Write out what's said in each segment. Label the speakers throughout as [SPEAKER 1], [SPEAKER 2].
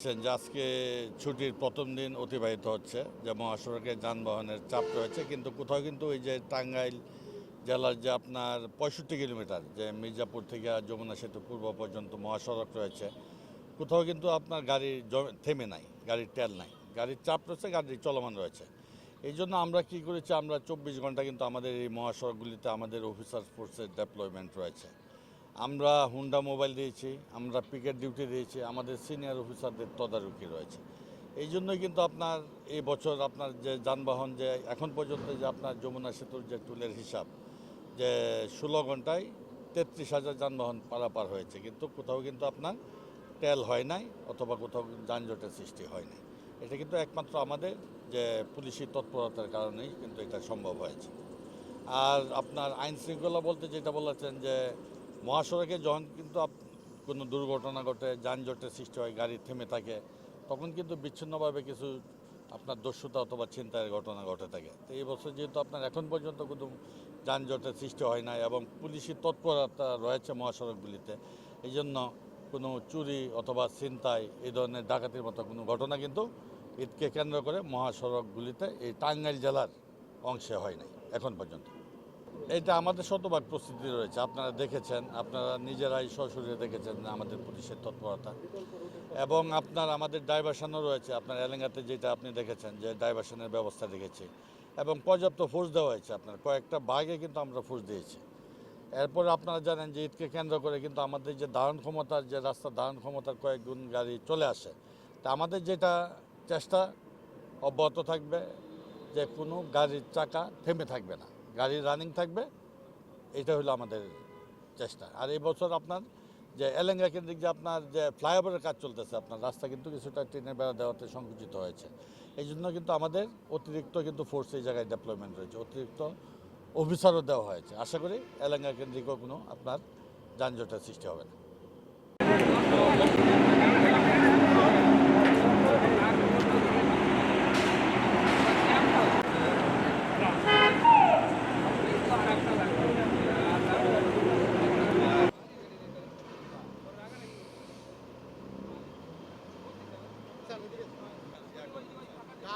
[SPEAKER 1] যে আজকে ছুটির প্রথম দিন অতিবাহিত হচ্ছে, যে মহাসড়কে যানবাহনের চাপ রয়েছে, কিন্তু কোথাও কিন্তু ওই যে টাঙ্গাইল জেলার যে আপনার 65 কিলোমিটার যে মির্জাপুর থেকে যমুনা সেতু পূর্ব পর্যন্ত মহাসড়ক রয়েছে, কোথাও কিন্তু আপনার গাড়ি থেমে নাই, গাড়ির তেল নাই, গাড়ির চাপ রয়েছে, গাড়ি চলমান রয়েছে। এই জন্য আমরা কী করেছি, আমরা 24 ঘন্টা কিন্তু আমাদের এই মহাসড়কগুলিতে আমাদের অফিসার ফোর্সের ডেপ্লয়মেন্ট রয়েছে। আমরা হুন্ডা মোবাইল দিয়েছি, আমরা পিকেট ডিউটি দিয়েছি, আমাদের সিনিয়র অফিসারদের তদারকি রয়েছে। এই জন্যই কিন্তু আপনার এই বছর আপনার যে যানবাহন যে এখন পর্যন্ত যে আপনার যমুনা সেতুর যে টুলের হিসাব, যে 16 ঘন্টায় 33,000 যানবাহন পারাপার হয়েছে, কিন্তু কোথাও কিন্তু আপনার তেল হয় নাই অথবা কোথাও যানজটের সৃষ্টি হয় নাই। এটা কিন্তু একমাত্র আমাদের যে পুলিশি তৎপরতার কারণেই কিন্তু এটা সম্ভব হয়েছে। আর আপনার আইন শৃঙ্খলা বলতে যেটা বলেছেন, যে মহাসড়কে যখন কিন্তু কোনো দুর্ঘটনা ঘটে, যানজটের সৃষ্টি হয়, গাড়ি থেমে থাকে, তখন কিন্তু বিচ্ছিন্নভাবে কিছু আপনার দস্যুতা অথবা ছিনতাইয়ের ঘটনা ঘটে থাকে। তো এই বছর যেহেতু আপনার এখন পর্যন্ত কোনো যানজটের সৃষ্টি হয় না এবং পুলিশি তৎপরতা রয়েছে মহাসড়কগুলিতে, এই জন্য কোনো চুরি অথবা ছিনতাই, এই ধরনের ডাকাতির মতো কোনো ঘটনা কিন্তু ঈদকে কেন্দ্র করে মহাসড়কগুলিতে এই টাঙ্গাইল জেলার অংশে হয় নাই এখন পর্যন্ত। এটা আমাদের শতভাগ প্রস্তুতি রয়েছে, আপনারা দেখেছেন, আপনারা নিজেরাই সশরীরে দেখেছেন আমাদের পুলিশের তৎপরতা, এবং আপনার আমাদের ডাইভারশনও রয়েছে। আপনার এলাকাতে যেটা আপনি দেখেছেন, যে ডাইভারশনের ব্যবস্থা রেখেছি এবং পর্যাপ্ত ফোর্স দেওয়া হয়েছে। আপনার কয়েকটা ভাগে কিন্তু আমরা ফোর্স দিয়েছি। এরপরে আপনারা জানেন যে ঈদকে কেন্দ্র করে কিন্তু আমাদের যে ধারণ ক্ষমতার, যে রাস্তা ধারণ ক্ষমতার কয়েক গুণ গাড়ি চলে আসে। তা আমাদের যেটা চেষ্টা অব্যাহত থাকবে, যে কোনো গাড়ির চাকা থেমে থাকবে না, গাড়ি রানিং থাকবে, এটা হলো আমাদের চেষ্টা। আর এই বছর আপনার যে এলেঙ্গা কেন্দ্রিক যে আপনার যে ফ্লাইওভারের কাজ চলতেছে, আপনার রাস্তা কিন্তু কিছুটা ট্রেনের বেড়া দেওয়াতে সংকুচিত হয়েছে। এই জন্য কিন্তু আমাদের অতিরিক্ত কিন্তু ফোর্স এই জায়গায় ডেপ্লয়মেন্ট রয়েছে, অতিরিক্ত অফিসারও দেওয়া হয়েছে। আশা করি এলেঙ্গা কেন্দ্রিকও কোনো আপনার যানজটের সৃষ্টি হবে না।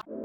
[SPEAKER 2] Sir,